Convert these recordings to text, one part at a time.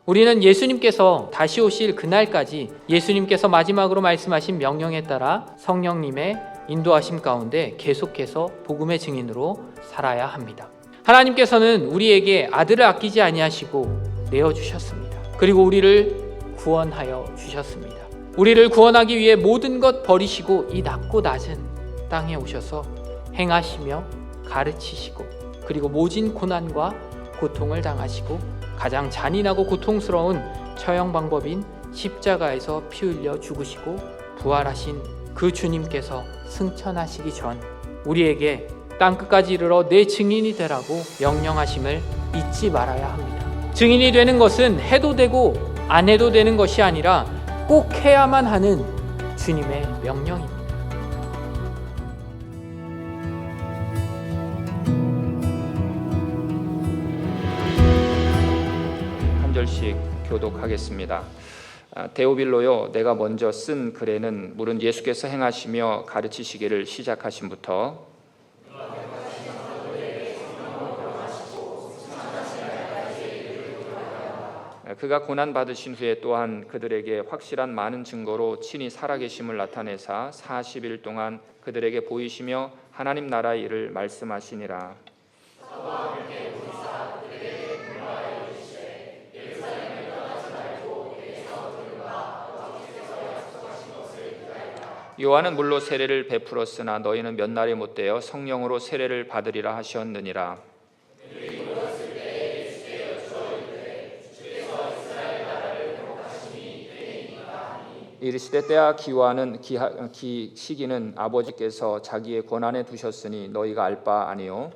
우리는 예수님께서 다시 오실 그날까지 예수님께서 마지막으로 말씀하신 명령에 따라 성령님의 인도하심 가운데 계속해서 복음의 증인으로 살아야 합니다. 하나님께서는 우리에게 아들을 아끼지 아니하시고 내어주셨습니다. 그리고 우리를 구원하여 주셨습니다. 우리를 구원하기 위해 모든 것 버리시고 이 낮고 낮은 땅에 오셔서 행하시며 가르치시고 그리고 모진 고난과 고통을 당하시고 가장 잔인하고 고통스러운 처형 방법인 십자가에서 피 흘려 죽으시고 부활하신 그 주님께서 승천하시기 전 우리에게 땅끝까지 이르러 내 증인이 되라고 명령하심을 잊지 말아야 합니다. 증인이 되는 것은 해도 되고 안 해도 되는 것이 아니라 꼭 해야만 하는 주님의 명령입니다. 한 절씩 교독하겠습니다. 데오빌로요, 내가 먼저 쓴 글에는 물은 예수께서 행하시며 가르치시기를 시작하심부터 그가 고난 받으신 후에 또한 그들에게 확실한 많은 증거로 친히 살아계심을 나타내사 40일 동안 그들에게 보이시며 하나님 나라의 일을 말씀하시니라. 요한은 물로 세례를 베풀었으나 너희는 몇 날이 못되어 성령으로 세례를 받으리라 하셨느니라. 이르시되 때와 기와는 시기는 아버지께서 자기의 권한에 두셨으니 너희가 알 바 아니요.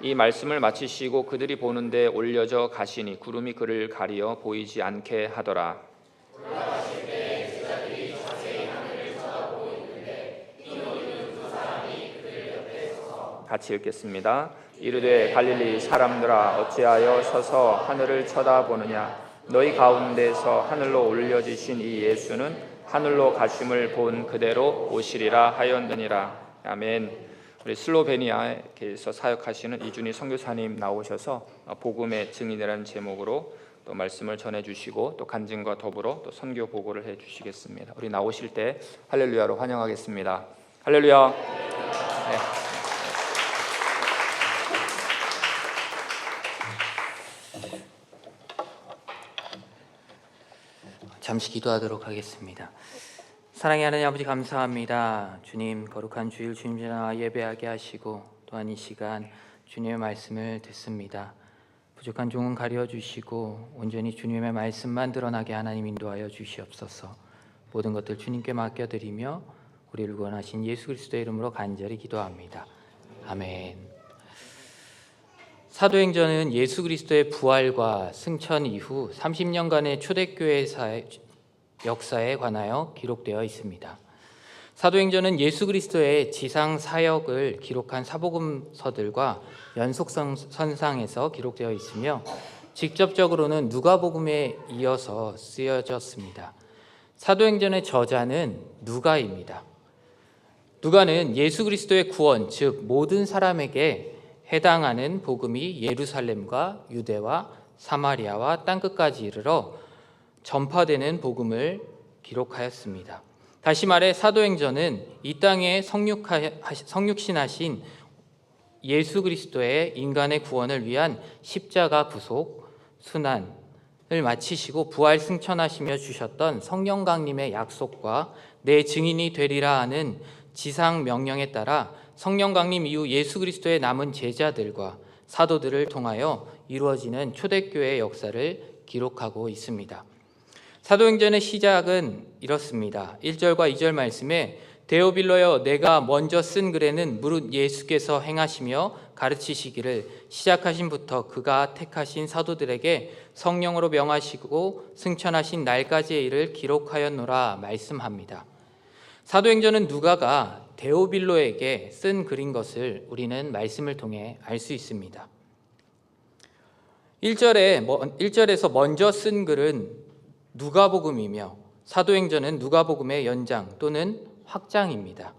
이 말씀을 마치시고 그들이 보는데 올려져 가시니 구름이 그를 가리어 보이지 않게 하더라. 같이 읽겠습니다. 이르되 갈릴리 사람들아 어찌하여 서서 하늘을 쳐다보느냐. 너희 가운데서 하늘로 올려지신 이 예수는 하늘로 가심을 본 그대로 오시리라 하였느니라. 아멘. 우리 슬로베니아에서 사역하시는 이준희 선교사님 나오셔서 복음의 증인이라는 제목으로 또 말씀을 전해주시고 또 간증과 더불어 또 선교 보고를 해주시겠습니다. 우리 나오실 때 할렐루야로 환영하겠습니다. 할렐루야. 네. 잠시 기도하도록 하겠습니다. 사랑의 하나님 아버지 감사합니다. 주님 거룩한 주일 주님 전화 예배하게 하시고 또한 이 시간 주님의 말씀을 듣습니다. 부족한 종은 가려주시고 온전히 주님의 말씀만 드러나게 하나님 인도하여 주시옵소서. 모든 것들 주님께 맡겨드리며 우리를 구원하신 예수 그리스도의 이름으로 간절히 기도합니다. 아멘. 사도행전은 예수 그리스도의 부활과 승천 이후 30년간의 초대교회 역사에 관하여 기록되어 있습니다. 사도행전은 예수 그리스도의 지상 사역을 기록한 사복음서들과 연속선상에서 기록되어 있으며 직접적으로는 누가복음에 이어서 쓰여졌습니다. 사도행전의 저자는 누가입니다. 누가는 예수 그리스도의 구원, 즉 모든 사람에게 해당하는 복음이 예루살렘과 유대와 사마리아와 땅끝까지 이르러 전파되는 복음을 기록하였습니다. 다시 말해 사도행전은 이 땅에 성육신하신 예수 그리스도의 인간의 구원을 위한 십자가 부속, 순환을 마치시고 부활 승천하시며 주셨던 성령 강림의 약속과 내 증인이 되리라 하는 지상 명령에 따라 성령 강림 이후 예수 그리스도의 남은 제자들과 사도들을 통하여 이루어지는 초대교회의 역사를 기록하고 있습니다. 사도행전의 시작은 이렇습니다. 1절과 2절 말씀에 데오빌로여 내가 먼저 쓴 글에는 무릇 예수께서 행하시며 가르치시기를 시작하심부터 그가 택하신 사도들에게 성령으로 명하시고 승천하신 날까지의 일을 기록하였노라 말씀합니다. 사도행전은 누가가 데오빌로에게 쓴 글인 것을 우리는 말씀을 통해 알 수 있습니다. 1절에서 먼저 쓴 글은 누가복음이며 사도행전은 누가복음의 연장 또는 확장입니다.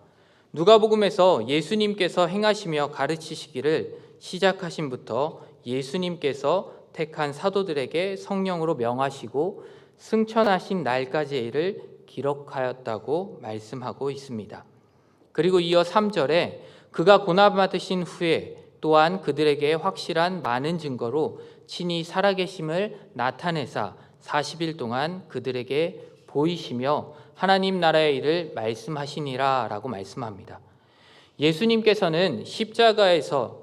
누가복음에서 예수님께서 행하시며 가르치시기를 시작하신부터 예수님께서 택한 사도들에게 성령으로 명하시고 승천하신 날까지의 일을 기록하였다고 말씀하고 있습니다. 그리고 이어 3절에 그가 고난받으신 후에 또한 그들에게 확실한 많은 증거로 친히 살아계심을 나타내사 40일 동안 그들에게 보이시며 하나님 나라의 일을 말씀하시니라 라고 말씀합니다. 예수님께서는 십자가에서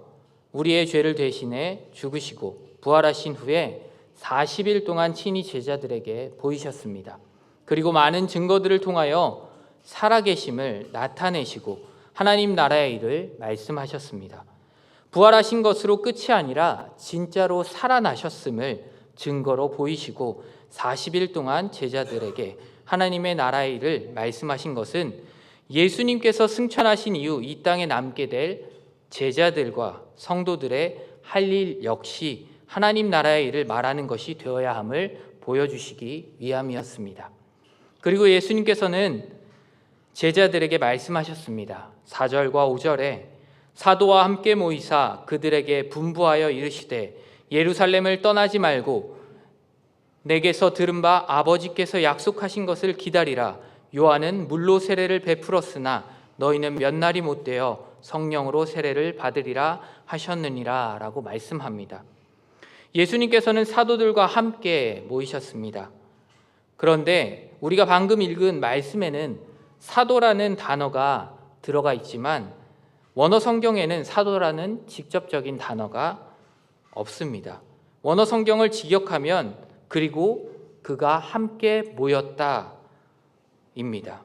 우리의 죄를 대신해 죽으시고 부활하신 후에 40일 동안 친히 제자들에게 보이셨습니다. 그리고 많은 증거들을 통하여 살아계심을 나타내시고 하나님 나라의 일을 말씀하셨습니다. 부활하신 것으로 끝이 아니라 진짜로 살아나셨음을 증거로 보이시고 40일 동안 제자들에게 하나님의 나라의 일을 말씀하신 것은 예수님께서 승천하신 이후 이 땅에 남게 될 제자들과 성도들의 할 일 역시 하나님 나라의 일을 말하는 것이 되어야 함을 보여주시기 위함이었습니다. 그리고 예수님께서는 제자들에게 말씀하셨습니다. 4절과 5절에 사도와 함께 모이사 그들에게 분부하여 이르시되 예루살렘을 떠나지 말고 내게서 들은 바 아버지께서 약속하신 것을 기다리라. 요한은 물로 세례를 베풀었으나 너희는 몇 날이 못되어 성령으로 세례를 받으리라 하셨느니라 라고 말씀합니다. 예수님께서는 사도들과 함께 모이셨습니다. 그런데 우리가 방금 읽은 말씀에는 사도라는 단어가 들어가 있지만 원어 성경에는 사도라는 직접적인 단어가 없습니다. 원어 성경을 직역하면 그리고 그가 함께 모였다 입니다.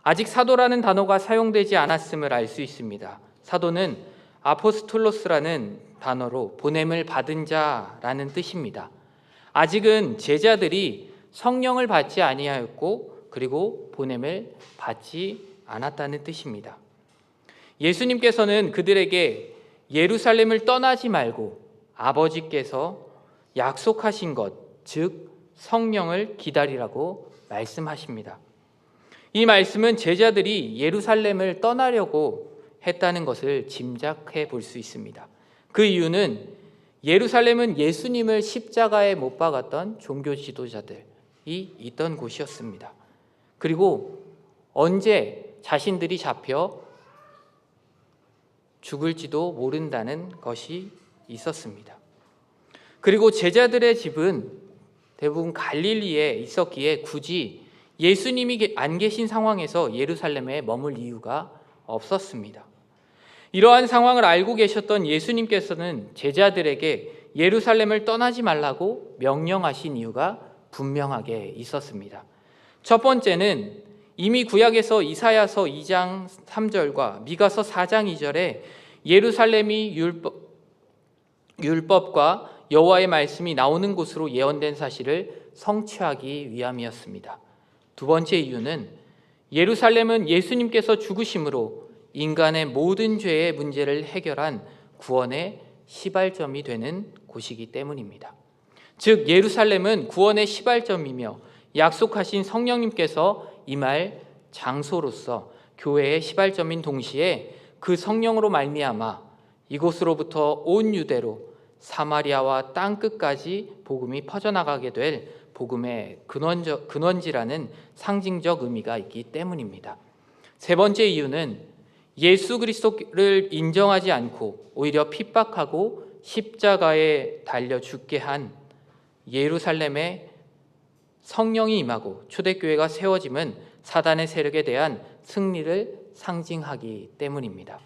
아직 사도라는 단어가 사용되지 않았음을 알 수 있습니다. 사도는 아포스톨로스라는 단어로 보냄을 받은 자라는 뜻입니다. 아직은 제자들이 성령을 받지 아니하였고 그리고 보냄을 받지 않았다는 뜻입니다. 예수님께서는 그들에게 예루살렘을 떠나지 말고 아버지께서 약속하신 것, 즉 성령을 기다리라고 말씀하십니다. 이 말씀은 제자들이 예루살렘을 떠나려고 했다는 것을 짐작해 볼 수 있습니다. 그 이유는 예루살렘은 예수님을 십자가에 못 박았던 종교 지도자들이 있던 곳이었습니다. 그리고 언제 자신들이 잡혀 죽을지도 모른다는 것이 있었습니다. 그리고 제자들의 집은 대부분 갈릴리에 있었기에 굳이 예수님이 안 계신 상황에서 예루살렘에 머물 이유가 없었습니다. 이러한 상황을 알고 계셨던 예수님께서는 제자들에게 예루살렘을 떠나지 말라고 명령하신 이유가 분명하게 있었습니다. 첫 번째는 이미 구약에서 이사야서 2장 3절과 미가서 4장 2절에 예루살렘이 율법과 여호와의 말씀이 나오는 곳으로 예언된 사실을 성취하기 위함이었습니다. 두 번째 이유는 예루살렘은 예수님께서 죽으심으로 인간의 모든 죄의 문제를 해결한 구원의 시발점이 되는 곳이기 때문입니다. 즉 예루살렘은 구원의 시발점이며 약속하신 성령님께서 임할 장소로서 교회의 시발점인 동시에 그 성령으로 말미암아 이곳으로부터 온 유대로 사마리아와 땅 끝까지 복음이 퍼져나가게 될 복음의 근원지라는 상징적 의미가 있기 때문입니다. 세 번째 이유는 예수 그리스도를 인정하지 않고 오히려 핍박하고 십자가에 달려 죽게 한 예루살렘에 성령이 임하고 초대교회가 세워짐은 사단의 세력에 대한 승리를 상징하기 때문입니다.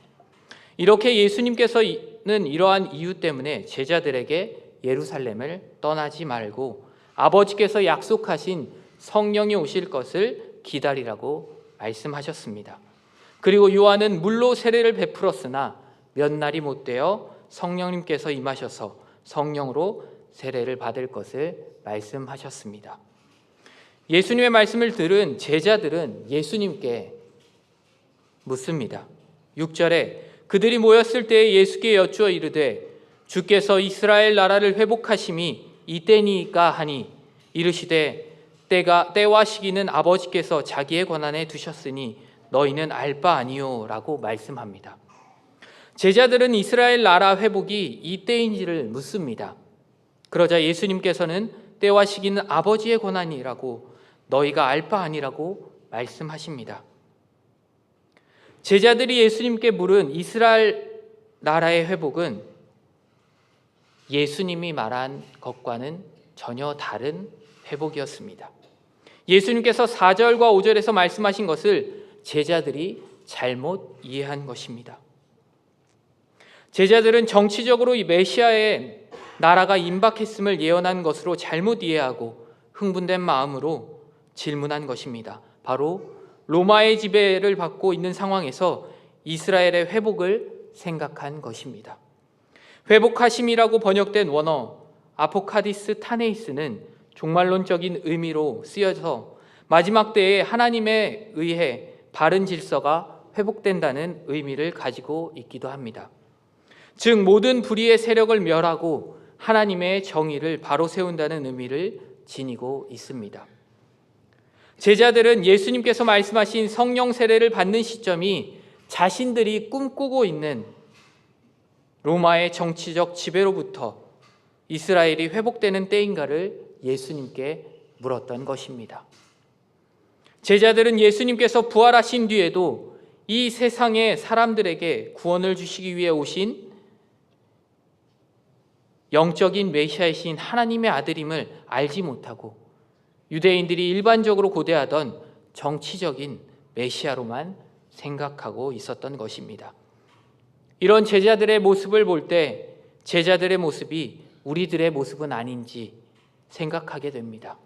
이렇게 예수님께서는 이러한 이유 때문에 제자들에게 예루살렘을 떠나지 말고 아버지께서 약속하신 성령이 오실 것을 기다리라고 말씀하셨습니다. 그리고 요한은 물로 세례를 베풀었으나 몇 날이 못되어 성령님께서 임하셔서 성령으로 세례를 받을 것을 말씀하셨습니다. 예수님의 말씀을 들은 제자들은 예수님께 묻습니다. 6절에 그들이 모였을 때에 예수께 여쭈어 이르되 주께서 이스라엘 나라를 회복하심이 이때니까 하니 이르시되 때와 시기는 아버지께서 자기의 권한에 두셨으니 너희는 알 바 아니요라고 말씀합니다. 제자들은 이스라엘 나라 회복이 이때인지를 묻습니다. 그러자 예수님께서는 때와 시기는 아버지의 권한이라고 너희가 알 바 아니라고 말씀하십니다. 제자들이 예수님께 물은 이스라엘 나라의 회복은 예수님이 말한 것과는 전혀 다른 회복이었습니다. 예수님께서 4절과 5절에서 말씀하신 것을 제자들이 잘못 이해한 것입니다. 제자들은 정치적으로 이 메시아의 나라가 임박했음을 예언한 것으로 잘못 이해하고 흥분된 마음으로 질문한 것입니다. 바로 로마의 지배를 받고 있는 상황에서 이스라엘의 회복을 생각한 것입니다. 회복하심이라고 번역된 원어 아포카디스 타네이스는 종말론적인 의미로 쓰여서 마지막 때에 하나님에 의해 바른 질서가 회복된다는 의미를 가지고 있기도 합니다. 즉 모든 불의의 세력을 멸하고 하나님의 정의를 바로 세운다는 의미를 지니고 있습니다. 제자들은 예수님께서 말씀하신 성령 세례를 받는 시점이 자신들이 꿈꾸고 있는 로마의 정치적 지배로부터 이스라엘이 회복되는 때인가를 예수님께 물었던 것입니다. 제자들은 예수님께서 부활하신 뒤에도 이 세상의 사람들에게 구원을 주시기 위해 오신 영적인 메시아이신 하나님의 아들임을 알지 못하고 유대인들이 일반적으로 고대하던 정치적인 메시아로만 생각하고 있었던 것입니다. 이런 제자들의 모습을 볼 때 제자들의 모습이 우리들의 모습은 아닌지 생각하게 됩니다.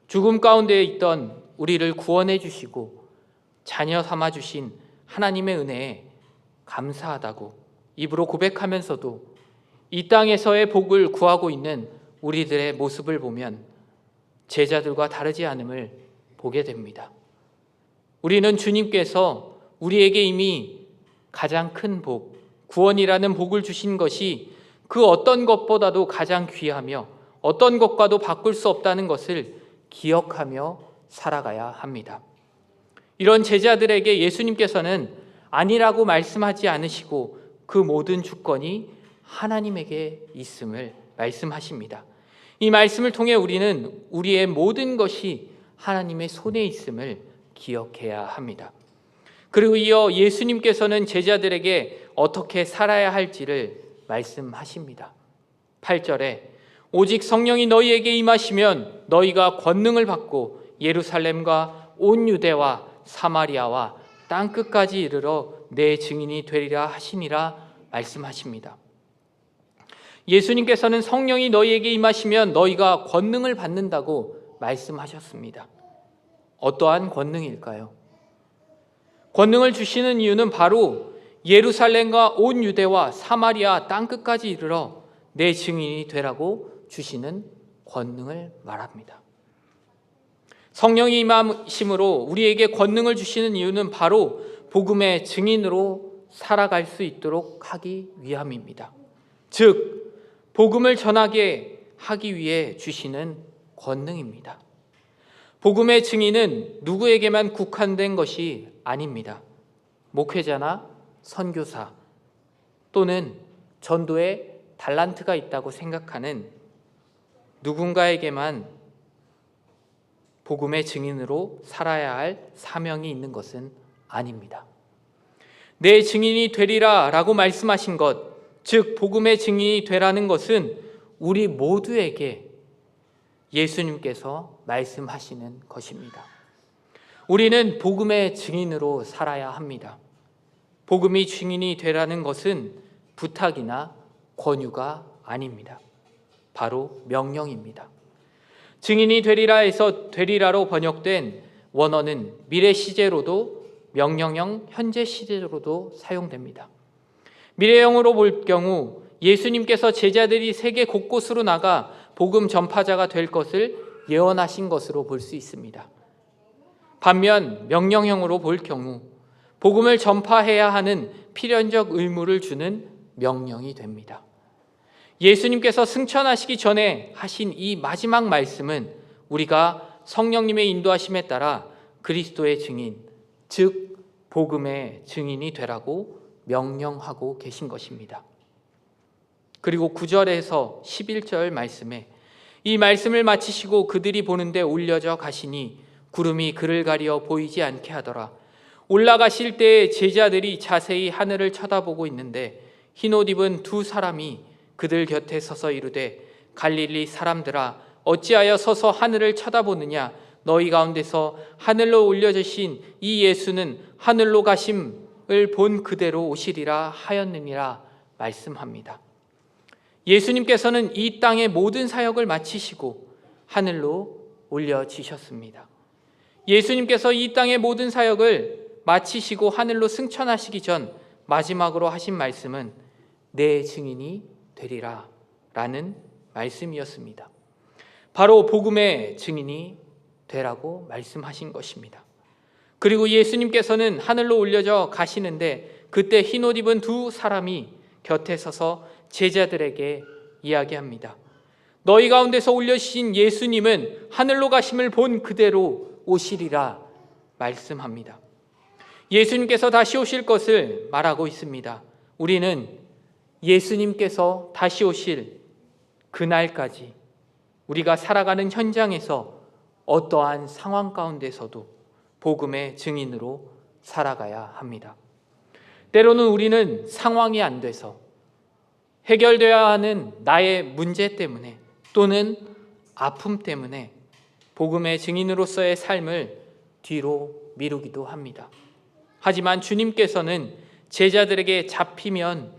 죽음 가운데 있던 우리를 구원해 주시고 자녀 삼아 주신 하나님의 은혜에 감사하다고 입으로 고백하면서도 이 땅에서의 복을 구하고 있는 우리들의 모습을 보면 제자들과 다르지 않음을 보게 됩니다. 우리는 주님께서 우리에게 이미 가장 큰 복, 구원이라는 복을 주신 것이 그 어떤 것보다도 가장 귀하며 어떤 것과도 바꿀 수 없다는 것을 기억하며 살아가야 합니다. 이런 제자들에게 예수님께서는 아니라고 말씀하지 않으시고 그 모든 주권이 하나님에게 있음을 말씀하십니다. 이 말씀을 통해 우리는 우리의 모든 것이 하나님의 손에 있음을 기억해야 합니다. 그리고 이어 예수님께서는 제자들에게 어떻게 살아야 할지를 말씀하십니다. 8절에 오직 성령이 너희에게 임하시면 너희가 권능을 받고 예루살렘과 온 유대와 사마리아와 땅끝까지 이르러 내 증인이 되리라 하시니라 말씀하십니다. 예수님께서는 성령이 너희에게 임하시면 너희가 권능을 받는다고 말씀하셨습니다. 어떠한 권능일까요? 권능을 주시는 이유는 바로 예루살렘과 온 유대와 사마리아 땅끝까지 이르러 내 증인이 되라고 주시는 권능을 말합니다. 성령이 임하심으로 우리에게 권능을 주시는 이유는 바로 복음의 증인으로 살아갈 수 있도록 하기 위함입니다. 즉 복음을 전하게 하기 위해 주시는 권능입니다. 복음의 증인은 누구에게만 국한된 것이 아닙니다. 목회자나 선교사 또는 전도에 달란트가 있다고 생각하는 누군가에게만 복음의 증인으로 살아야 할 사명이 있는 것은 아닙니다. 내 증인이 되리라 라고 말씀하신 것, 즉 복음의 증인이 되라는 것은 우리 모두에게 예수님께서 말씀하시는 것입니다. 우리는 복음의 증인으로 살아야 합니다. 복음이 증인이 되라는 것은 부탁이나 권유가 아닙니다. 바로 명령입니다. 증인이 되리라 해서 되리라로 번역된 원어는 미래 시제로도 명령형 현재 시제로도 사용됩니다. 미래형으로 볼 경우 예수님께서 제자들이 세계 곳곳으로 나가 복음 전파자가 될 것을 예언하신 것으로 볼 수 있습니다. 반면 명령형으로 볼 경우 복음을 전파해야 하는 필연적 의무를 주는 명령이 됩니다. 예수님께서 승천하시기 전에 하신 이 마지막 말씀은 우리가 성령님의 인도하심에 따라 그리스도의 증인, 즉 복음의 증인이 되라고 명령하고 계신 것입니다. 그리고 9절에서 11절 말씀에 이 말씀을 마치시고 그들이 보는데 올려져 가시니 구름이 그를 가리어 보이지 않게 하더라. 올라가실 때에 제자들이 자세히 하늘을 쳐다보고 있는데 흰옷 입은 두 사람이 그들 곁에 서서 이르되 갈릴리 사람들아 어찌하여 서서 하늘을 쳐다보느냐 너희 가운데서 하늘로 올려지신 이 예수는 하늘로 가심을 본 그대로 오시리라 하였느니라 말씀합니다. 예수님께서는 이 땅의 모든 사역을 마치시고 하늘로 올려지셨습니다. 예수님께서 이 땅의 모든 사역을 마치시고 하늘로 승천하시기 전 마지막으로 하신 말씀은 내 증인이 되리라 라는 말씀이었습니다. 바로 복음의 증인이 되라고 말씀하신 것입니다. 그리고 예수님께서는 하늘로 올려져 가시는데 그때 흰옷 입은 두 사람이 곁에 서서 제자들에게 이야기합니다. 너희 가운데서 올려주신 예수님은 하늘로 가심을 본 그대로 오시리라 말씀합니다. 예수님께서 다시 오실 것을 말하고 있습니다. 우리는 예수님께서 다시 오실 그날까지 우리가 살아가는 현장에서 어떠한 상황 가운데서도 복음의 증인으로 살아가야 합니다. 때로는 우리는 상황이 안 돼서 해결되어야 하는 나의 문제 때문에 또는 아픔 때문에 복음의 증인으로서의 삶을 뒤로 미루기도 합니다. 하지만 주님께서는 제자들에게 잡히면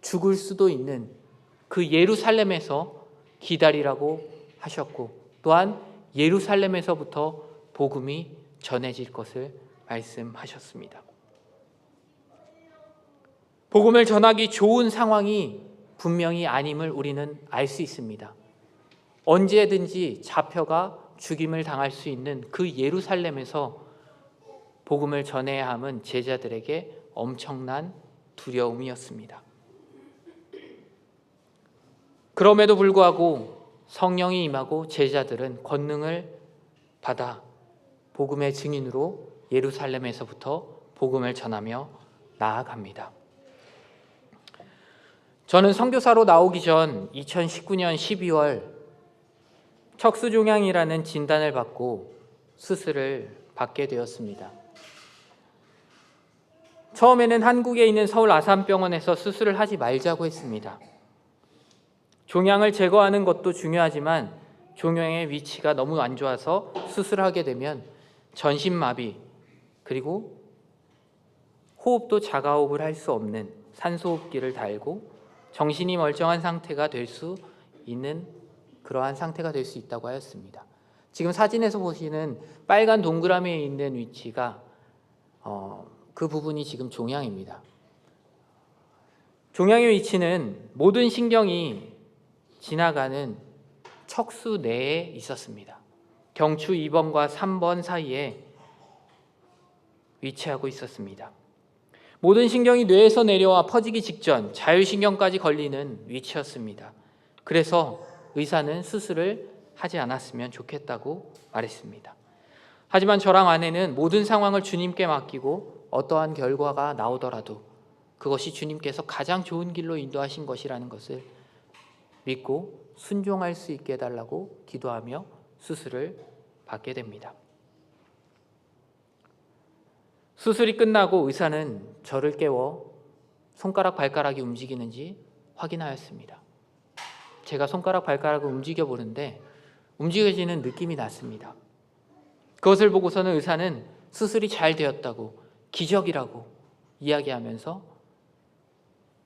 죽을 수도 있는 그 예루살렘에서 기다리라고 하셨고 또한 예루살렘에서부터 복음이 전해질 것을 말씀하셨습니다. 복음을 전하기 좋은 상황이 분명히 아님을 우리는 알 수 있습니다. 언제든지 잡혀가 죽임을 당할 수 있는 그 예루살렘에서 복음을 전해야 함은 제자들에게 엄청난 두려움이었습니다. 그럼에도 불구하고 성령이 임하고 제자들은 권능을 받아 복음의 증인으로 예루살렘에서부터 복음을 전하며 나아갑니다. 저는 선교사로 나오기 전 2019년 12월 척수종양이라는 진단을 받고 수술을 받게 되었습니다. 처음에는 한국에 있는 서울 아산병원에서 수술을 하지 말자고 했습니다. 종양을 제거하는 것도 중요하지만 종양의 위치가 너무 안 좋아서 수술하게 되면 전신마비 그리고 호흡도 자가호흡을 할 수 없는 산소호흡기를 달고 정신이 멀쩡한 상태가 될 수 있는 그러한 상태가 될 수 있다고 하였습니다. 지금 사진에서 보시는 빨간 동그라미에 있는 위치가 그 부분이 지금 종양입니다. 종양의 위치는 모든 신경이 지나가는 척수 내에 있었습니다. 경추 2번과 3번 사이에 위치하고 있었습니다. 모든 신경이 뇌에서 내려와 퍼지기 직전 자율신경까지 걸리는 위치였습니다. 그래서 의사는 수술을 하지 않았으면 좋겠다고 말했습니다. 하지만 저랑 아내는 모든 상황을 주님께 맡기고 어떠한 결과가 나오더라도 그것이 주님께서 가장 좋은 길로 인도하신 것이라는 것을 믿고 순종할 수 있게 해달라고 기도하며 수술을 받게 됩니다. 수술이 끝나고 의사는 저를 깨워 손가락 발가락이 움직이는지 확인하였습니다. 제가 손가락 발가락을 움직여 보는데 움직여지는 느낌이 났습니다. 그것을 보고서는 의사는 수술이 잘 되었다고 기적이라고 이야기하면서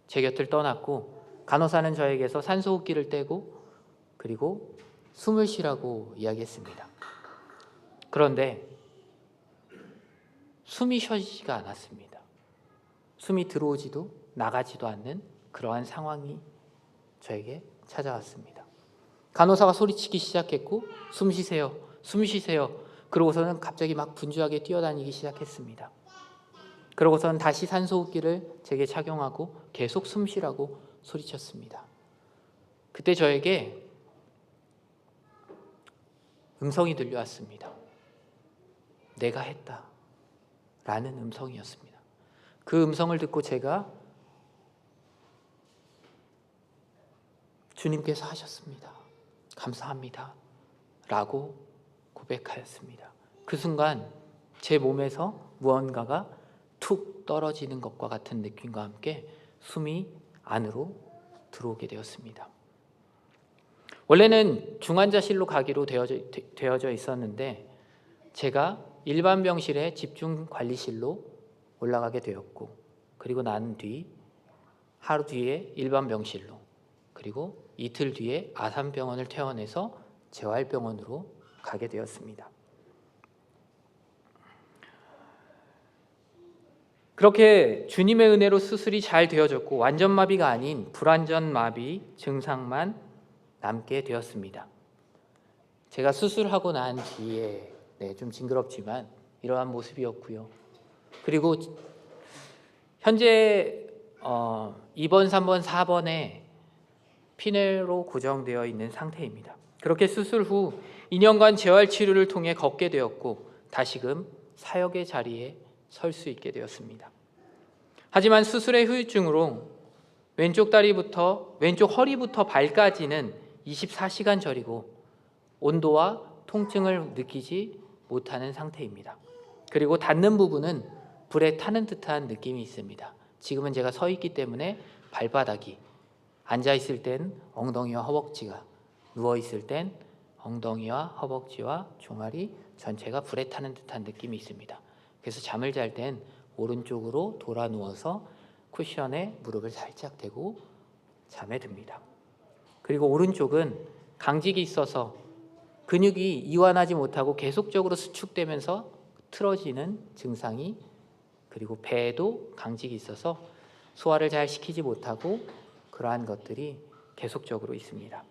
제 곁을 떠났고 간호사는 저에게서 산소호흡기를 떼고 그리고 숨을 쉬라고 이야기했습니다. 그런데 숨이 쉬어지지가 않았습니다. 숨이 들어오지도 나가지도 않는 그러한 상황이 저에게 찾아왔습니다. 간호사가 소리치기 시작했고 숨 쉬세요, 숨 쉬세요. 그러고서는 갑자기 막 분주하게 뛰어다니기 시작했습니다. 그러고서는 다시 산소호흡기를 제게 착용하고 계속 숨 쉬라고 소리쳤습니다. 그때 저에게 음성이 들려왔습니다. 내가 했다 라는 음성이었습니다. 그 음성을 듣고 제가 주님께서 하셨습니다. 감사합니다. 라고 고백하였습니다. 그 순간 제 몸에서 무언가가 툭 떨어지는 것과 같은 느낌과 함께 숨이 안으로 들어오게 되었습니다. 원래는 중환자실로 가기로 되어져 있었는데 제가 일반 병실에 집중관리실로 올라가게 되었고, 그리고 난 뒤 하루 뒤에 일반 병실로, 그리고 이틀 뒤에 아산병원을 퇴원해서 재활병원으로 가게 되었습니다. 그렇게 주님의 은혜로 수술이 잘 되어졌고 완전마비가 아닌 불완전마비 증상만 남게 되었습니다. 제가 수술하고 난 뒤에 좀 징그럽지만 이러한 모습이었고요. 그리고 현재 2번, 3번, 4번에 피뇌로 고정되어 있는 상태입니다. 그렇게 수술 후 2년간 재활치료를 통해 걷게 되었고 다시금 사역의 자리에 설 수 있게 되었습니다. 하지만 수술의 후유증으로 왼쪽 허리부터 발까지는 24시간 저리고 온도와 통증을 느끼지 못하는 상태입니다. 그리고 닿는 부분은 불에 타는 듯한 느낌이 있습니다. 지금은 제가 서 있기 때문에 발바닥이, 앉아 있을 땐 엉덩이와 허벅지가, 누워 있을 땐 엉덩이와 허벅지와 종아리 전체가 불에 타는 듯한 느낌이 있습니다. 그래서 잠을 잘 땐 오른쪽으로 돌아 누워서 쿠션에 무릎을 살짝 대고 잠에 듭니다. 그리고 오른쪽은 강직이 있어서 근육이 이완하지 못하고 계속적으로 수축되면서 틀어지는 증상이, 그리고 배에도 강직이 있어서 소화를 잘 시키지 못하고 그러한 것들이 계속적으로 있습니다.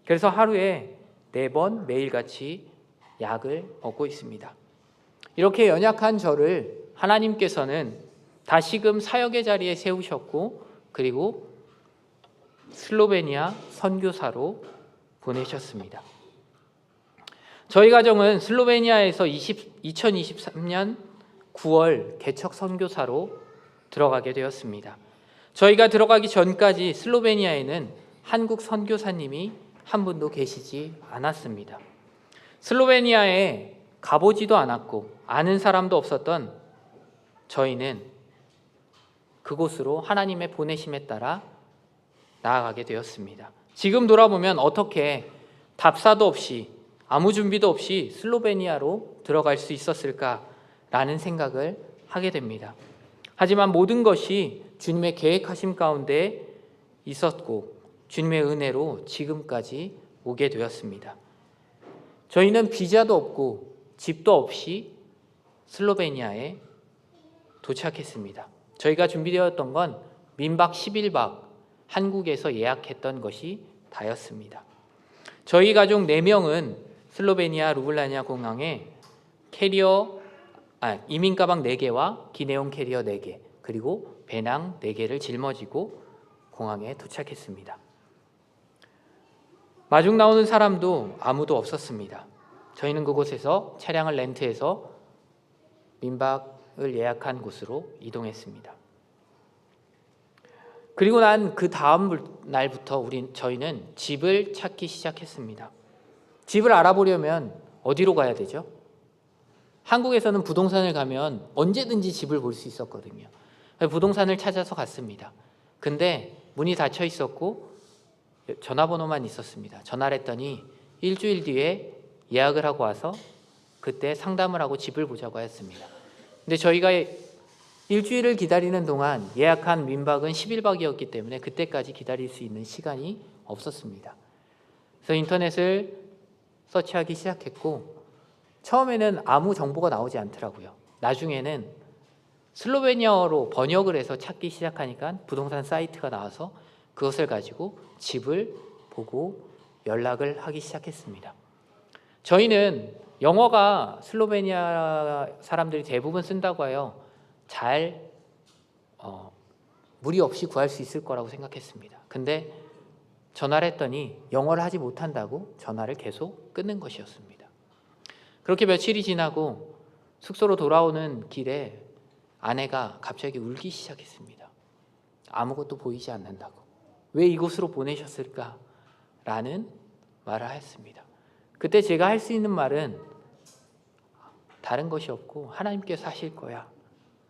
그래서 하루에 4번 매일같이 약을 먹고 있습니다. 이렇게 연약한 저를 하나님께서는 다시금 사역의 자리에 세우셨고, 그리고 슬로베니아 선교사로 보내셨습니다. 저희 가정은 슬로베니아에서 2023년 9월 개척 선교사로 들어가게 되었습니다. 저희가 들어가기 전까지 슬로베니아에는 한국 선교사님이 한 분도 계시지 않았습니다. 슬로베니아에 가보지도 않았고 아는 사람도 없었던 저희는 그곳으로 하나님의 보내심에 따라 나아가게 되었습니다. 지금 돌아보면 어떻게 답사도 없이 아무 준비도 없이 슬로베니아로 들어갈 수 있었을까라는 생각을 하게 됩니다. 하지만 모든 것이 주님의 계획하심 가운데 있었고 주님의 은혜로 지금까지 오게 되었습니다. 저희는 비자도 없고 집도 없이 슬로베니아에 도착했습니다. 저희가 준비되었던 건 민박 10일박 한국에서 예약했던 것이 다였습니다. 저희 가족 4명은 슬로베니아 루블라냐 공항에 이민 가방 4개와 기내용 캐리어 4개, 그리고 배낭 4개를 짊어지고 공항에 도착했습니다. 마중 나오는 사람도 아무도 없었습니다. 저희는 그곳에서 차량을 렌트해서 민박을 예약한 곳으로 이동했습니다. 그리고 난 그 다음 날부터 저희는 집을 찾기 시작했습니다. 집을 알아보려면 어디로 가야 되죠? 한국에서는 부동산을 가면 언제든지 집을 볼 수 있었거든요. 부동산을 찾아서 갔습니다. 근데 문이 닫혀 있었고 전화번호만 있었습니다. 전화를 했더니 일주일 뒤에 예약을 하고 와서 그때 상담을 하고 집을 보자고 했습니다. 근데 저희가 일주일을 기다리는 동안 예약한 민박은 10일박이었기 때문에 그때까지 기다릴 수 있는 시간이 없었습니다. 그래서 인터넷을 서치하기 시작했고 처음에는 아무 정보가 나오지 않더라고요. 나중에는 슬로베니아어로 번역을 해서 찾기 시작하니까 부동산 사이트가 나와서 그것을 가지고 집을 보고 연락을 하기 시작했습니다. 저희는 영어가 슬로베니아 사람들이 대부분 쓴다고 해요. 무리 없이 구할 수 있을 거라고 생각했습니다. 근데 전화를 했더니 영어를 하지 못한다고 전화를 계속 끊는 것이었습니다. 그렇게 며칠이 지나고 숙소로 돌아오는 길에 아내가 갑자기 울기 시작했습니다. 아무것도 보이지 않는다고. 왜 이곳으로 보내셨을까? 라는 말을 하였습니다. 그때 제가 할 수 있는 말은 다른 것이 없고 하나님께서 하실 거야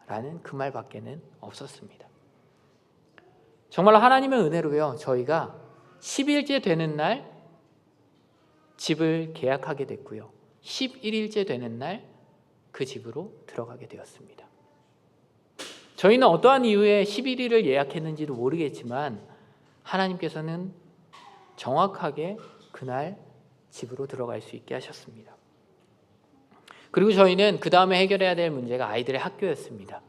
라는 그 말밖에는 없었습니다. 정말로 하나님의 은혜로요, 저희가 10일째 되는 날 집을 계약하게 됐고요, 11일째 되는 날 그 집으로 들어가게 되었습니다. 저희는 어떠한 이유에 11일을 예약했는지도 모르겠지만 하나님께서는 정확하게 그날 집으로 들어갈 수 있게 하셨습니다. 그리고 저희는 그 다음에 해결해야 될 문제가 아이들의 학교였습니다.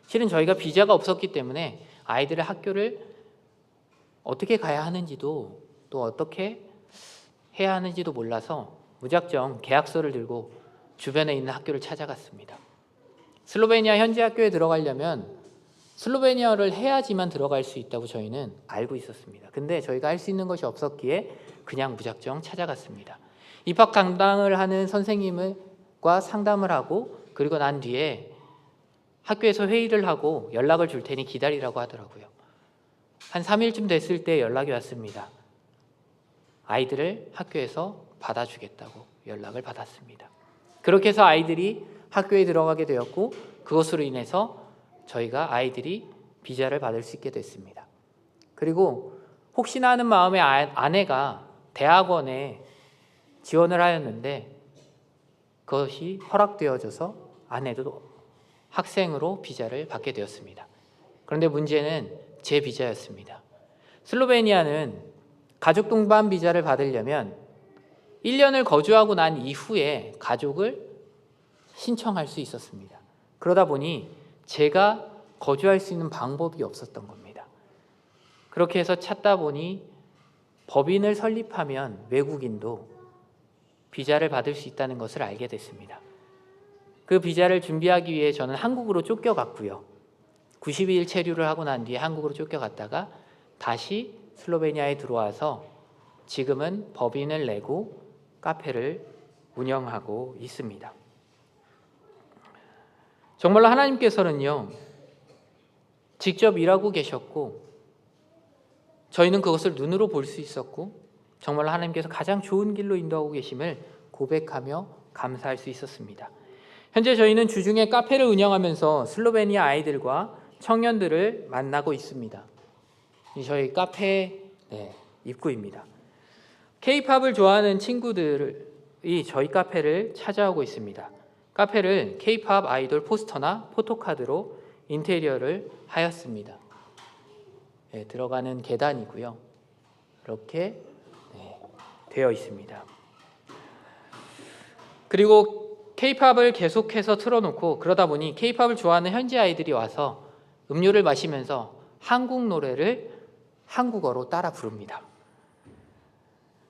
실은 저희가 비자가 없었기 때문에 아이들의 학교를 어떻게 가야 하는지도 또 어떻게 해야 하는지도 몰라서 무작정 계약서를 들고 주변에 있는 학교를 찾아갔습니다. 슬로베니아 현지 학교에 들어가려면 슬로베니아를 해야지만 들어갈 수 있다고 저희는 알고 있었습니다. 근데 저희가 할 수 있는 것이 없었기에 그냥 무작정 찾아갔습니다. 입학 담당을 하는 선생님과 상담을 하고 그리고 난 뒤에 학교에서 회의를 하고 연락을 줄 테니 기다리라고 하더라고요. 한 3일쯤 됐을 때 연락이 왔습니다. 아이들을 학교에서 받아주겠다고 연락을 받았습니다. 그렇게 해서 아이들이 학교에 들어가게 되었고 그것으로 인해서 저희가 아이들이 비자를 받을 수 있게 됐습니다. 그리고 혹시나 하는 마음에 아내가 대학원에 지원을 하였는데 그것이 허락되어져서 아내도 학생으로 비자를 받게 되었습니다. 그런데 문제는 제 비자였습니다. 슬로베니아는 가족 동반 비자를 받으려면 1년을 거주하고 난 이후에 가족을 신청할 수 있었습니다. 그러다 보니 제가 거주할 수 있는 방법이 없었던 겁니다. 그렇게 해서 찾다 보니 법인을 설립하면 외국인도 비자를 받을 수 있다는 것을 알게 됐습니다. 그 비자를 준비하기 위해 저는 한국으로 쫓겨갔고요. 92일 체류를 하고 난 뒤에 한국으로 쫓겨갔다가 다시 슬로베니아에 들어와서 지금은 법인을 내고 카페를 운영하고 있습니다. 정말로 하나님께서는요, 직접 일하고 계셨고 저희는 그것을 눈으로 볼 수 있었고 정말로 하나님께서 가장 좋은 길로 인도하고 계심을 고백하며 감사할 수 있었습니다. 현재 저희는 주중에 카페를 운영하면서 슬로베니아 아이들과 청년들을 만나고 있습니다. 저희 카페 입구입니다. K-팝을 좋아하는 친구들이 저희 카페를 찾아오고 있습니다. 카페를 K-팝 아이돌 포스터나 포토카드로 인테리어를 하였습니다. 들어가는 계단이고요. 이렇게 되어 있습니다. 그리고 K-팝을 계속해서 틀어놓고 그러다 보니 K-팝을 좋아하는 현지 아이들이 와서 음료를 마시면서 한국 노래를 한국어로 따라 부릅니다.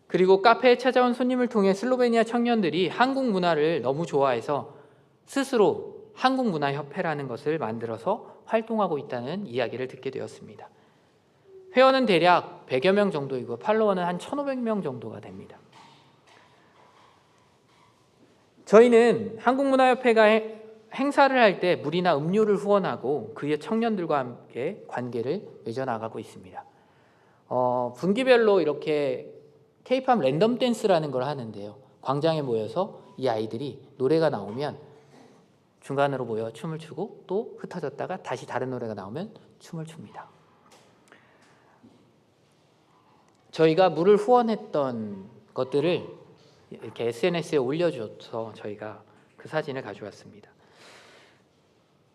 그리고 카페에 찾아온 손님을 통해 슬로베니아 청년들이 한국 문화를 너무 좋아해서 스스로 한국문화협회라는 것을 만들어서 활동하고 있다는 이야기를 듣게 되었습니다. 회원은 대략 100여 명 정도이고 팔로워는 한 1,500명 정도가 됩니다. 저희는 한국문화협회가 행사를 할 때 물이나 음료를 후원하고 그의 청년들과 함께 관계를 맺어나가고 있습니다. 분기별로 이렇게 K-팝 랜덤 댄스라는 걸 하는데요. 광장에 모여서 이 아이들이 노래가 나오면 중간으로 모여 춤을 추고 또 흩어졌다가 다시 다른 노래가 나오면 춤을 춥니다. 저희가 물을 후원했던 것들을 이렇게 SNS에 올려줘서 저희가 그 사진을 가져왔습니다.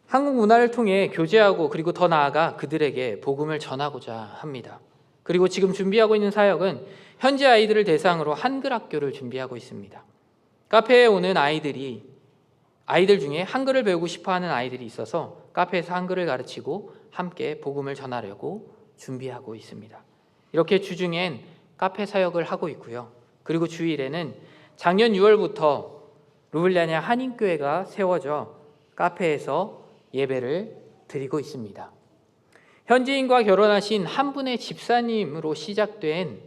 한국 문화를 통해 교제하고 그리고 더 나아가 그들에게 복음을 전하고자 합니다. 그리고 지금 준비하고 있는 사역은 현지 아이들을 대상으로 한글 학교를 준비하고 있습니다. 카페에 오는 아이들 중에 한글을 배우고 싶어하는 아이들이 있어서 카페에서 한글을 가르치고 함께 복음을 전하려고 준비하고 있습니다. 이렇게 주중엔 카페 사역을 하고 있고요. 그리고 주일에는 작년 6월부터 루블리아냐 한인교회가 세워져 카페에서 예배를 드리고 있습니다. 현지인과 결혼하신 한 분의 집사님으로 시작된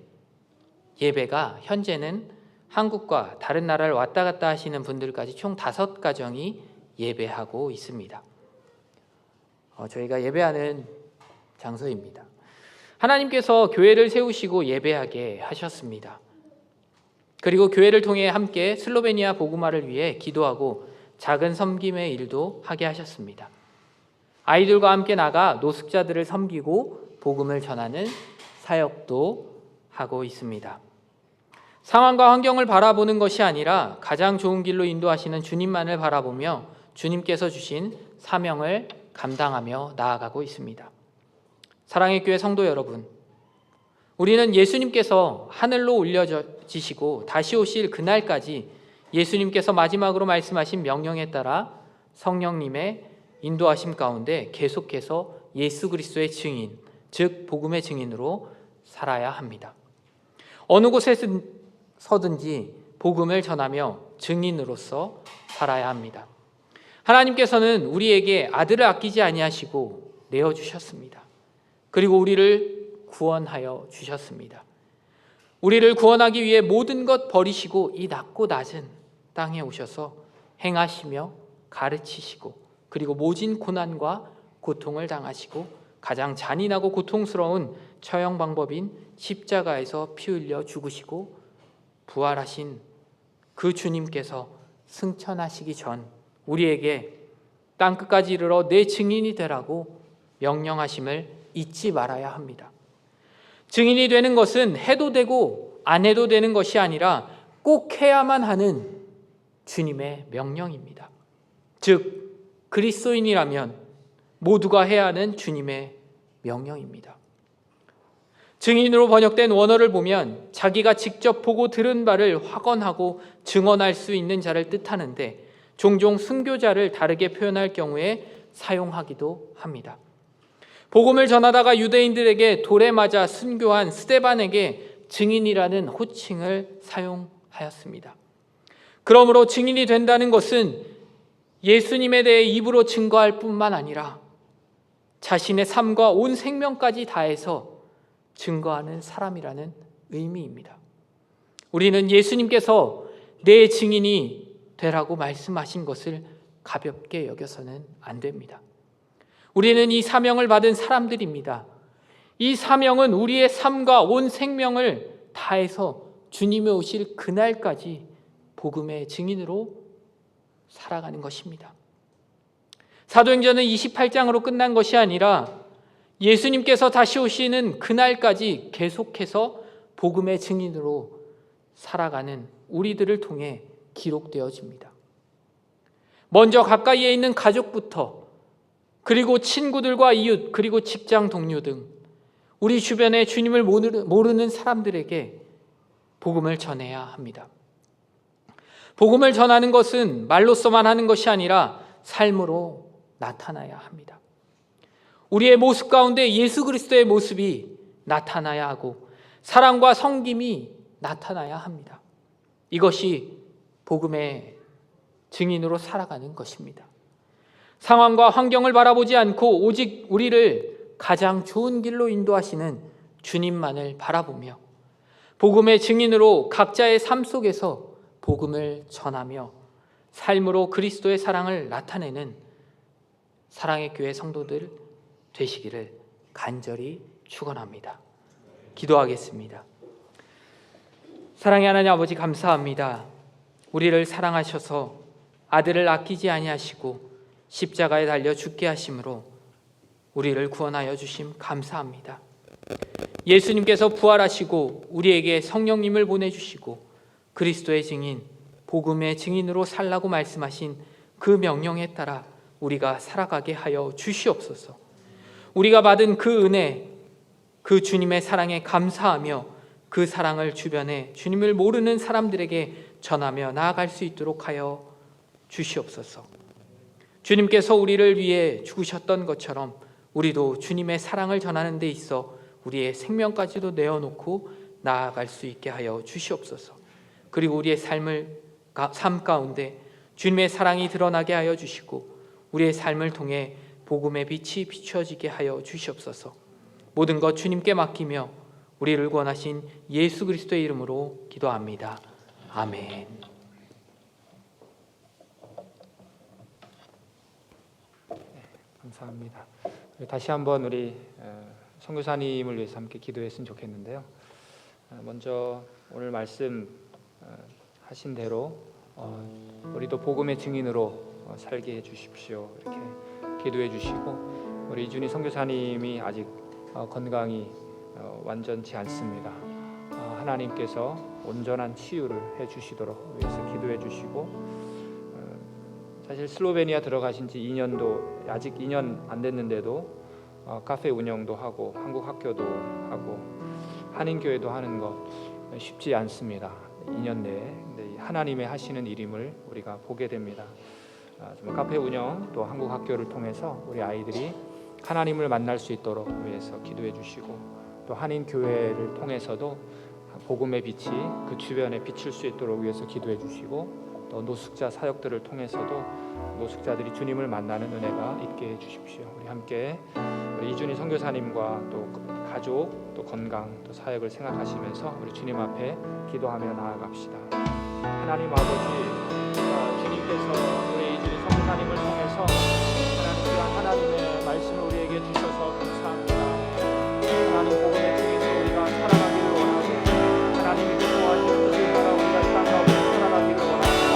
예배가 현재는 한국과 다른 나라를 왔다 갔다 하시는 분들까지 총 5가정이 예배하고 있습니다. 저희가 예배하는 장소입니다. 하나님께서 교회를 세우시고 예배하게 하셨습니다. 그리고 교회를 통해 함께 슬로베니아 복음화를 위해 기도하고 작은 섬김의 일도 하게 하셨습니다. 아이들과 함께 나가 노숙자들을 섬기고 복음을 전하는 사역도 하고 있습니다. 상황과 환경을 바라보는 것이 아니라 가장 좋은 길로 인도하시는 주님만을 바라보며 주님께서 주신 사명을 감당하며 나아가고 있습니다. 사랑의 교회 성도 여러분, 우리는 예수님께서 하늘로 올려지시고 다시 오실 그날까지 예수님께서 마지막으로 말씀하신 명령에 따라 성령님의 인도하심 가운데 계속해서 예수 그리스도의 증인, 즉 복음의 증인으로 살아야 합니다. 어느 곳에 서든지 복음을 전하며 증인으로서 살아야 합니다. 하나님께서는 우리에게 아들을 아끼지 아니하시고 내어주셨습니다. 그리고 우리를 구원하여 주셨습니다. 우리를 구원하기 위해 모든 것 버리시고 이 낮고 낮은 땅에 오셔서 행하시며 가르치시고 그리고 모진 고난과 고통을 당하시고 가장 잔인하고 고통스러운 처형 방법인 십자가에서 피 흘려 죽으시고 부활하신 그 주님께서 승천하시기 전 우리에게 땅끝까지 이르러 내 증인이 되라고 명령하심을 잊지 말아야 합니다. 증인이 되는 것은 해도 되고 안 해도 되는 것이 아니라 꼭 해야만 하는 주님의 명령입니다. 즉 그리스도인이라면 모두가 해야 하는 주님의 명령입니다. 증인으로 번역된 원어를 보면 자기가 직접 보고 들은 바를 확언하고 증언할 수 있는 자를 뜻하는데 종종 순교자를 다르게 표현할 경우에 사용하기도 합니다. 복음을 전하다가 유대인들에게 돌에 맞아 순교한 스데반에게 증인이라는 호칭을 사용하였습니다. 그러므로 증인이 된다는 것은 예수님에 대해 입으로 증거할 뿐만 아니라 자신의 삶과 온 생명까지 다해서 증거하는 사람이라는 의미입니다. 우리는 예수님께서 내 증인이 되라고 말씀하신 것을 가볍게 여겨서는 안 됩니다. 우리는 이 사명을 받은 사람들입니다. 이 사명은 우리의 삶과 온 생명을 다해서 주님이 오실 그날까지 복음의 증인으로 살아가는 것입니다. 사도행전은 28장으로 끝난 것이 아니라 예수님께서 다시 오시는 그날까지 계속해서 복음의 증인으로 살아가는 우리들을 통해 기록되어집니다. 먼저 가까이에 있는 가족부터 그리고 친구들과 이웃 그리고 직장 동료 등 우리 주변에 주님을 모르는 사람들에게 복음을 전해야 합니다. 복음을 전하는 것은 말로서만 하는 것이 아니라 삶으로 나타나야 합니다. 우리의 모습 가운데 예수 그리스도의 모습이 나타나야 하고 사랑과 섬김이 나타나야 합니다. 이것이 복음의 증인으로 살아가는 것입니다. 상황과 환경을 바라보지 않고 오직 우리를 가장 좋은 길로 인도하시는 주님만을 바라보며 복음의 증인으로 각자의 삶 속에서 복음을 전하며 삶으로 그리스도의 사랑을 나타내는 사랑의 교회 성도들 되시기를 간절히 축원합니다. 기도하겠습니다. 사랑의 하나님 아버지 감사합니다. 우리를 사랑하셔서 아들을 아끼지 아니하시고 십자가에 달려 죽게 하심으로 우리를 구원하여 주심 감사합니다. 예수님께서 부활하시고 우리에게 성령님을 보내주시고 그리스도의 증인, 복음의 증인으로 살라고 말씀하신 그 명령에 따라 우리가 살아가게 하여 주시옵소서. 우리가 받은 그 은혜, 그 주님의 사랑에 감사하며 그 사랑을 주변에 주님을 모르는 사람들에게 전하며 나아갈 수 있도록 하여 주시옵소서. 주님께서 우리를 위해 죽으셨던 것처럼 우리도 주님의 사랑을 전하는 데 있어 우리의 생명까지도 내어놓고 나아갈 수 있게 하여 주시옵소서. 그리고 우리의 삶 가운데 주님의 사랑이 드러나게 하여 주시고 우리의 삶을 통해 복음의 빛이 비추어지게 하여 주시옵소서. 모든 것 주님께 맡기며 우리를 구원하신 예수 그리스도의 이름으로 기도합니다. 아멘. 감사합니다. 다시 한번 우리 선교사님을 위해서 함께 기도했으면 좋겠는데요. 먼저 오늘 말씀 하신 대로 우리도 복음의 증인으로 살게 해주십시오. 이렇게 기도해 주시고, 우리 이준희 선교사님이 아직 건강이 완전치 않습니다. 하나님께서 온전한 치유를 해주시도록 위해서 기도해 주시고, 사실 슬로베니아 들어가신 지 2년도 아직 2년 안 됐는데도 카페 운영도 하고 한국 학교도 하고 한인교회도 하는 것 쉽지 않습니다. 2년 내에. 근데 하나님의 하시는 일임을 우리가 보게 됩니다. 카페 운영 또 한국 학교를 통해서 우리 아이들이 하나님을 만날 수 있도록 위해서 기도해 주시고, 또 한인교회를 통해서도 복음의 빛이 그 주변에 비칠 수 있도록 위해서 기도해 주시고, 또 노숙자 사역들을 통해서도 노숙자들이 주님을 만나는 은혜가 있게 해주십시오. 우리 함께 우리 이준희 선교사님과 또 가족, 또 건강, 또 사역을 생각하시면서 우리 주님 앞에 기도하며 나아갑시다. 하나님 아버지, 주님께서 우리 이준희 선교사님을 통해서 하나님의 말씀을 우리에게 주셔서 감사합니다. 하나님 복음의 중에서 우리가 살아가기를 원하고, 하나님이 기도하시는 뜻을 따라 우리가 이 땅 가운데 살아가기를 원합니다.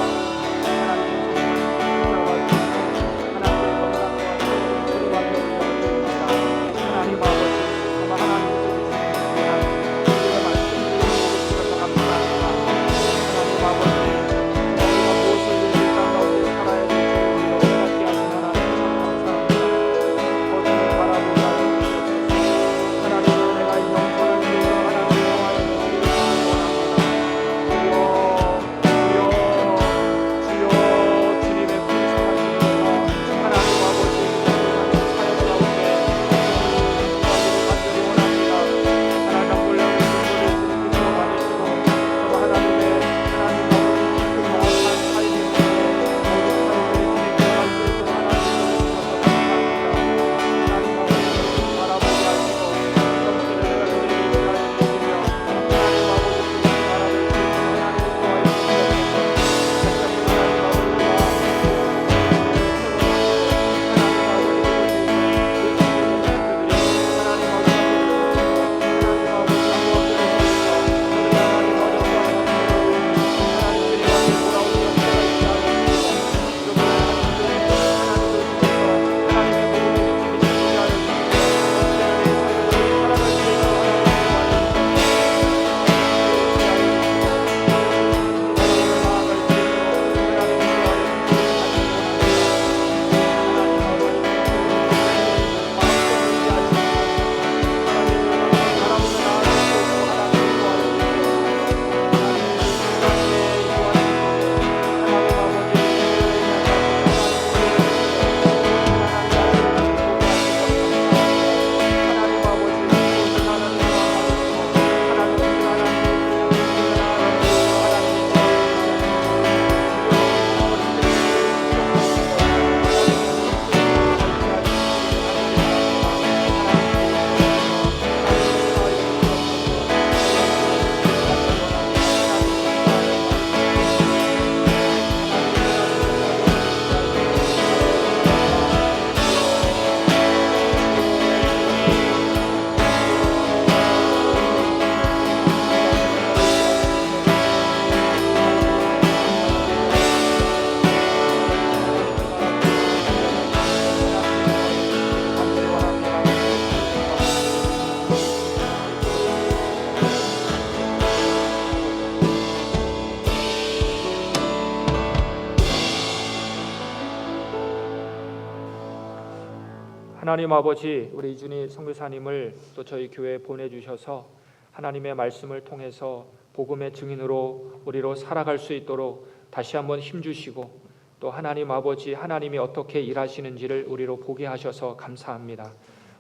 하나님 아버지, 우리 이준희 선교사님을 또 저희 교회에 보내주셔서 하나님의 말씀을 통해서 복음의 증인으로 우리로 살아갈 수 있도록 다시 한번 힘주시고, 또 하나님 아버지, 하나님이 어떻게 일하시는지를 우리로 보게 하셔서 감사합니다.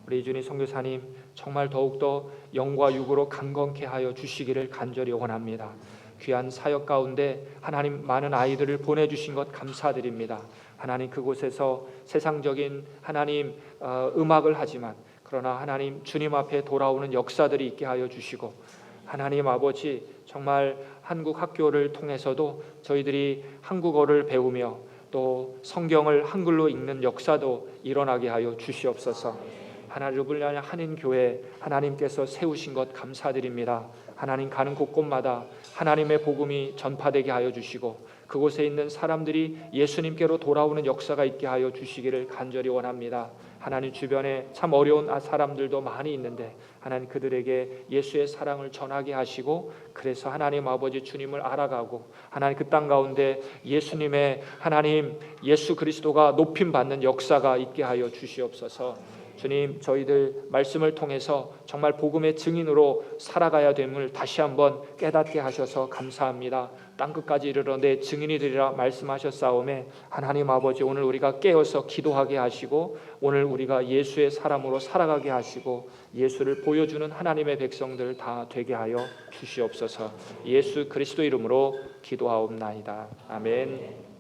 우리 이준희 선교사님 정말 더욱더 영과 육으로 강건케 하여 주시기를 간절히 원합니다. 귀한 사역 가운데 하나님 많은 아이들을 보내주신 것 감사드립니다. 하나님 그곳에서 세상적인 하나님 음악을 하지만, 그러나 하나님 주님 앞에 돌아오는 역사들이 있게 하여 주시고, 하나님 아버지 정말 한국 학교를 통해서도 저희들이 한국어를 배우며 또 성경을 한글로 읽는 역사도 일어나게 하여 주시옵소서. 하나님을 위한 한인교회 하나님께서 세우신 것 감사드립니다. 하나님 가는 곳곳마다 하나님의 복음이 전파되게 하여 주시고 그곳에 있는 사람들이 예수님께로 돌아오는 역사가 있게 하여 주시기를 간절히 원합니다. 하나님 주변에 참 어려운 사람들도 많이 있는데 하나님 그들에게 예수의 사랑을 전하게 하시고 그래서 하나님 아버지 주님을 알아가고 하나님 그 땅 가운데 예수님의 하나님 예수 그리스도가 높임받는 역사가 있게 하여 주시옵소서. 주님 저희들 말씀을 통해서 정말 복음의 증인으로 살아가야 됨을 다시 한번 깨닫게 하셔서 감사합니다. 땅끝까지 이르러 내 증인이 되리라 말씀하셨사오매 하나님 아버지 오늘 우리가 깨어서 기도하게 하시고 오늘 우리가 예수의 사람으로 살아가게 하시고 예수를 보여주는 하나님의 백성들 다 되게 하여 주시옵소서. 예수 그리스도 이름으로 기도하옵나이다. 아멘.